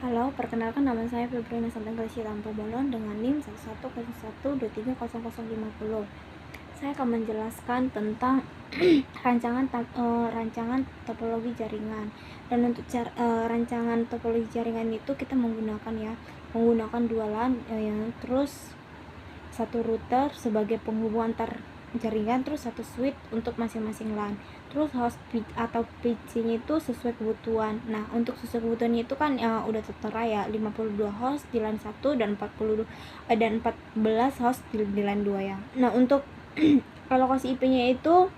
Halo, perkenalkan nama saya Febriana Santanggresya Tampo Bolon dengan NIM 1101230050. Saya akan menjelaskan tentang rancangan topologi jaringan. Dan untuk rancangan topologi jaringan itu kita menggunakan dua LAN yang terus satu router sebagai penghubung antar jaringan, terus satu switch untuk masing-masing LAN. Terus host atau PC-nya itu sesuai kebutuhan. Nah, untuk sesuai kebutuhannya itu kan udah tertera ya, 52 host di LAN 1 dan 14 host di LAN 2 ya. Nah, untuk alokasi IP-nya itu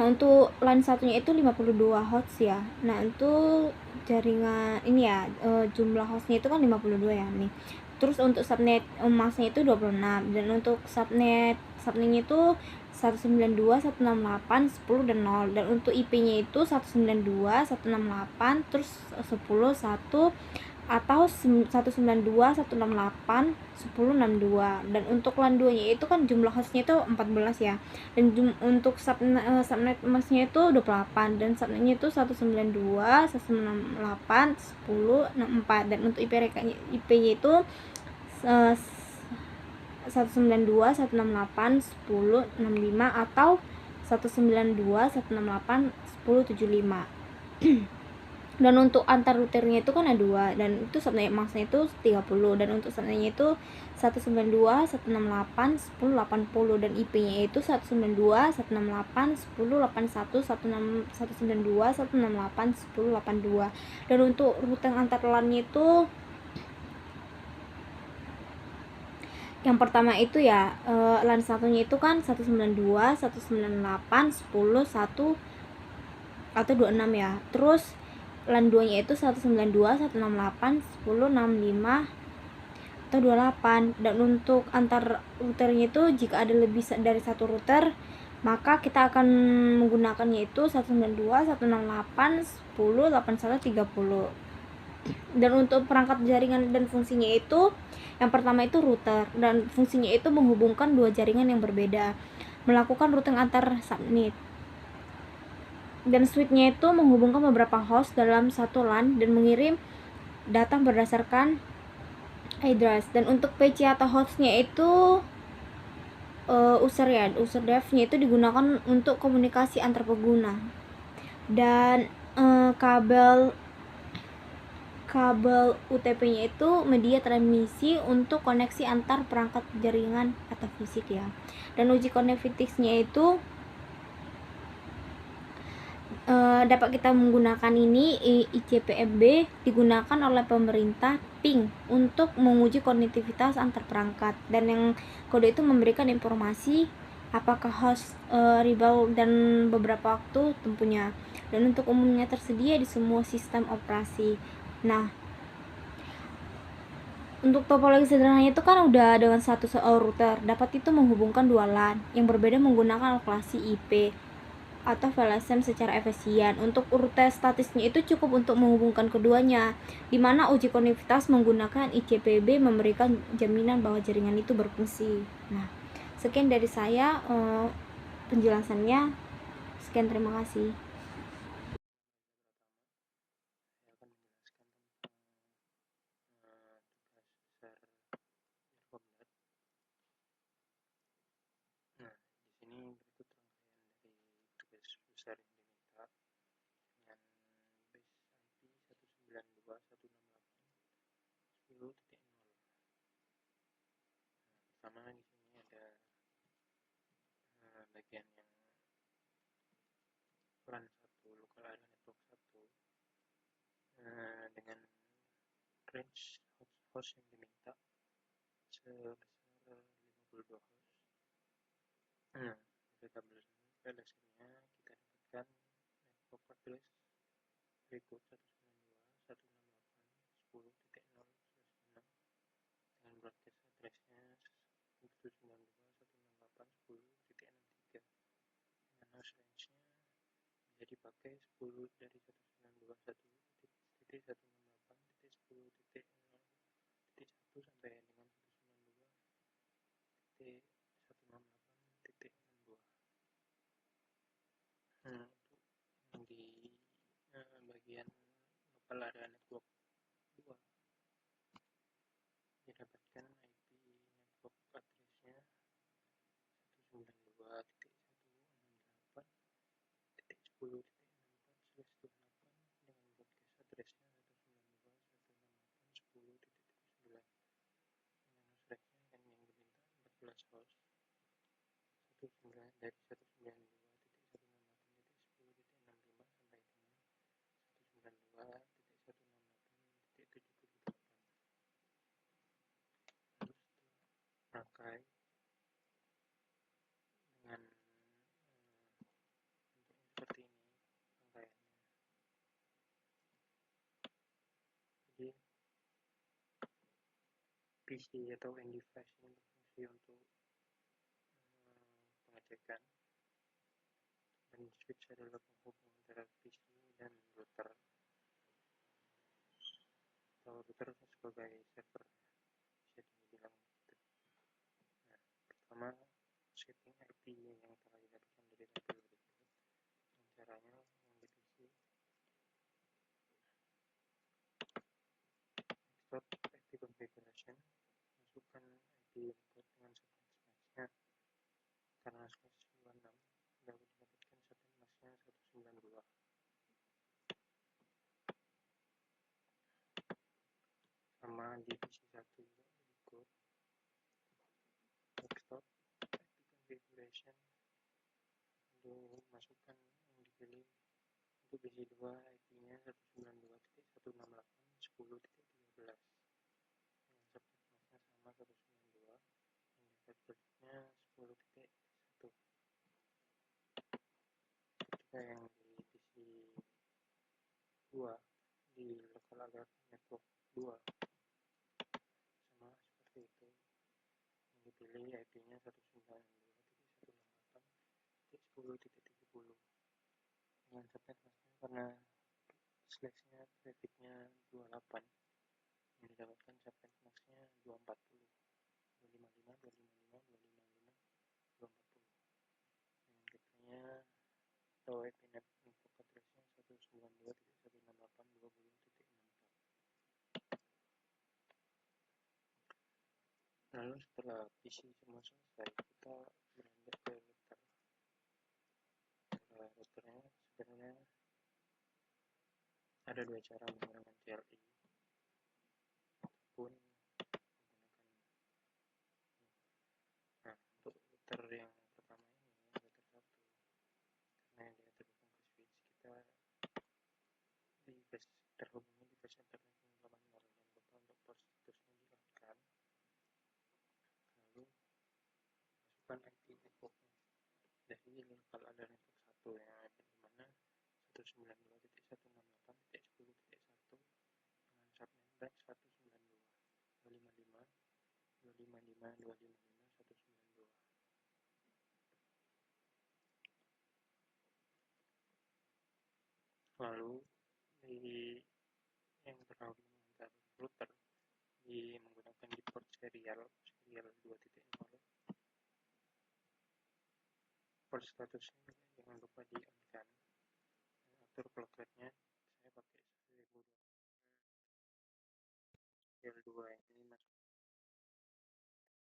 untuk LAN satunya itu 52 host ya. Nah, untuk jaringan ini ya, jumlah hostnya itu kan 52 ya nih. Terus untuk subnet masknya itu 26, dan untuk subnetnya itu 192.168.10 dan 0, dan untuk IP-nya itu 192.168 terus 10 1 atau 192.168.10.62. Dan untuk LAN 2 nya itu kan jumlah hostnya itu 14 ya, dan untuk subnet masnya itu 28, dan subnetnya itu 192.168.10.64, dan untuk IP-nya itu 192.168.10.65 atau 192.168.10.75. Dan untuk antar routernya itu kan ada 2, dan itu subnet maksnya itu 30, dan untuk subnetnya itu 192.168.10.80, dan IP-nya itu 192.168.10.81, 192.168.10.82. Dan untuk router antar LAN-nya itu yang pertama itu ya, LAN satunya itu kan 192, 198, 10, 1 atau 26 ya. Terus LAN 2 nya itu 192, 168, 10, 65 atau 28. Dan untuk antar routernya itu jika ada lebih dari satu router, maka kita akan menggunakannya itu 192, 168, 10, 81, 30. Dan untuk perangkat jaringan dan fungsinya itu, yang pertama itu router, dan fungsinya itu menghubungkan dua jaringan yang berbeda, melakukan routing antar subnet. Dan switch-nya itu menghubungkan beberapa host dalam satu LAN dan mengirim data berdasarkan address. Dan untuk PC atau hostnya itu user dev-nya itu digunakan untuk komunikasi antar pengguna. Dan kabel UTP-nya itu media transmisi untuk koneksi antar perangkat jaringan atau fisik ya. Dan uji konektivitasnya itu dapat kita menggunakan ini ICPMB digunakan oleh pemerintah ping untuk menguji konektivitas antar perangkat, dan yang kode itu memberikan informasi apakah host rival dan beberapa waktu tempuhnya, dan untuk umumnya tersedia di semua sistem operasi. Nah, untuk topologi sederhananya itu kan udah dengan satu router dapat itu menghubungkan dua LAN yang berbeda menggunakan alokasi IP atau VLAN secara efisien. Untuk urutan statisnya itu cukup untuk menghubungkan keduanya, di mana uji konektivitas menggunakan ICPB memberikan jaminan bahwa jaringan itu berfungsi. Nah, sekian dari saya penjelasannya. Sekian, terima kasih. Saya akan menjelaskan tentang tugas besar Irfomnet. Nah, di sini berikut rangkaian dari tugas besar yang diminta dengan base IP 192.168.10.0. Pertama di sini ada bagian yang LAN 1, Local Area Network 1, dengan range host yang diminta sebesar 52 host. Dari tabel dasarnya kita dapatkan network address berikut 192.168.10.0/6 dengan broadcast addressnya 192.168.10.63 dengan host range-nya bisa dipakai 10 dari 192.168.10.0.1 sampai dengan 192.168.62. Untuk di bagian kalau ada network 2 didapatkan IP network address-nya 192.168.10.64/28 dengan broadcast address-nya 192.168.10.9 dengan host rate-nya kan yang diminta 14 host 19 dari 192.168.10.65 sampai dengan 192.168.78. Lalu setelah rangkai dengan bentuknya seperti ini rangkaiannya. Jadi PC atau end device ini berfungsi untuk pengecekan, dan switch adalah penghubung antara PC dan router atau router sebagai server, bisa dibilang gitu. Nah, pertama setting IP yang telah didapatkan dari tabel berikut. Caranya yang di PC, export IP configuration, masukkan IP input dengan subnet max-nya karena /26 dapat didapatkan subnet max-nya 192. Sama di PC1 juga berikut, desktop IP configuration, lalu masukkan yang dipilih untuk PC2 IP-nya 192.168.10.13 dengan subnet max-nya sama 192, yang default version-nya 10.1. Ketika yang di PC2 di local area network 2 sama seperti itu, yang dipilih IP-nya 192.168.10.30 dengan subnet max-nya karena slash-nya traffic-nya 28, yang didapatkan subnet max-nya 240, 255, 255, 255, 240 dengan gateway-nya atau IP network address-nya 192.168.20.64. Lalu setelah PC semua selesai, kita beranjak ke router. Routernya sebenarnya ada dua cara menggunakan CLI ataupun menggunakan. Nah, untuk router yang pertama ini, router 1, karena dia terhubung ke switch, kita terhubungnya di base internet yang 80. Jangan lupa untuk port statusnya di-on-kan. Lalu masukkan IP networknya. Jadi local area network 1 yang ada di mana 192.168.10.1 dengan subnet max 192, 255, 255, 255, 192. Lalu di yang terhubung antar router menggunakan di port serial 2.0, port statusnya jangan lupa di on kan. Atur clock rate-nya, saya pakai 1200 serial 2 ini masuk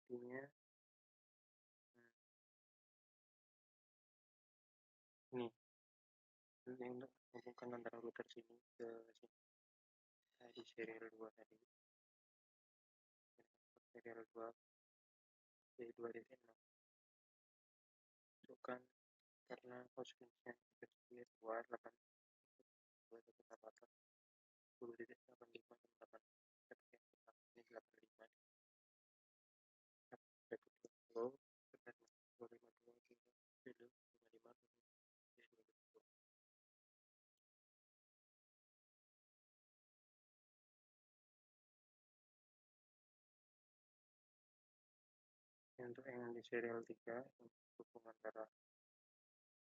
artinya ini untuk menghubungkan antara router sini ke sini di serial 2 tadi, serial 2 dari 2.0 masukkan karena host range-nya kecil 8 2.8 10.85 dan 8 ini 85 low 252 juga 55 untuk yang di serial 3 hubungan antara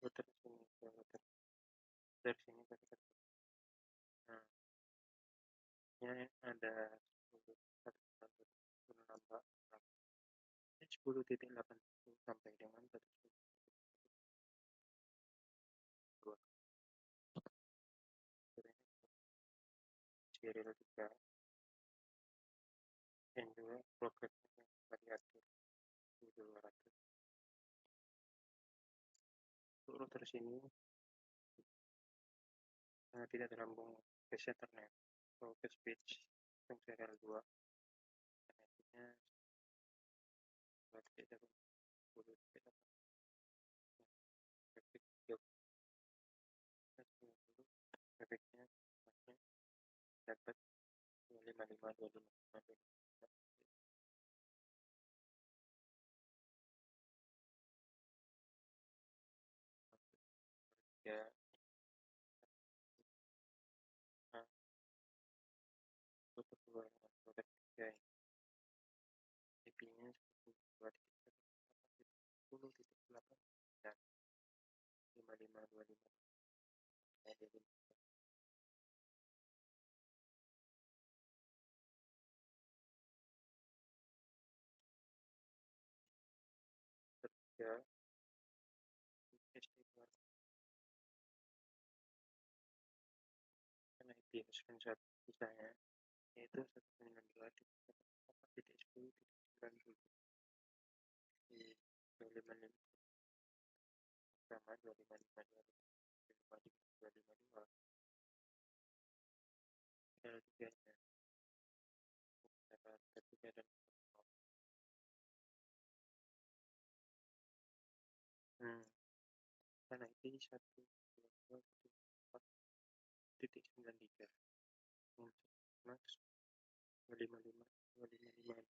router sini ke router dari sini ke router. Nah, ini ada 10 nambah 10.8 sampai dengan 1.2. serial 3 dan juga clock rate-nya yang variatif 200. Untuk router sini tidak terhubung ke Ethernet atau ke switch untuk serial 2 karena berarti ada 10 efek 30 efeknya masnya dapat 255 ya. Nah, untuk kedua dengan router 3 IP-nya 10.8 dan 5525 jadi kerja SD karena IP screenshot misalnya yaitu 192.10.90 di 255 sama 255 ada tiganya dapat ketiga dan karena IP 122.4.93 max 255 255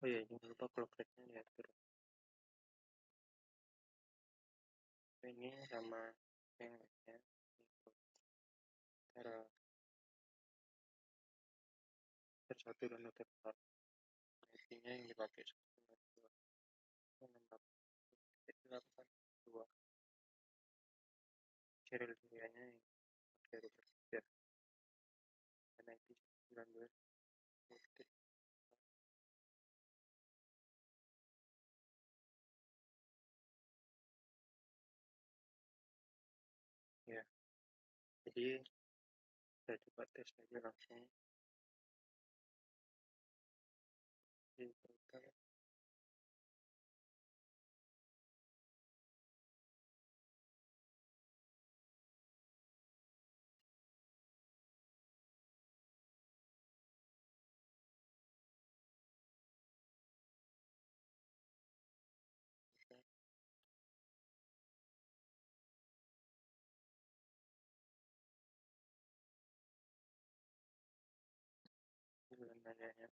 oh iya jangan lupa clock rate-nya diatur. Ini sama yang lainnya cara tersatu dan terdekat IP-nya yang dipakai 192.64.82 serial serialnya yang pakai router 3 dan IP 19 ya. Jadi kita coba tes aja langsung di router dengan adanya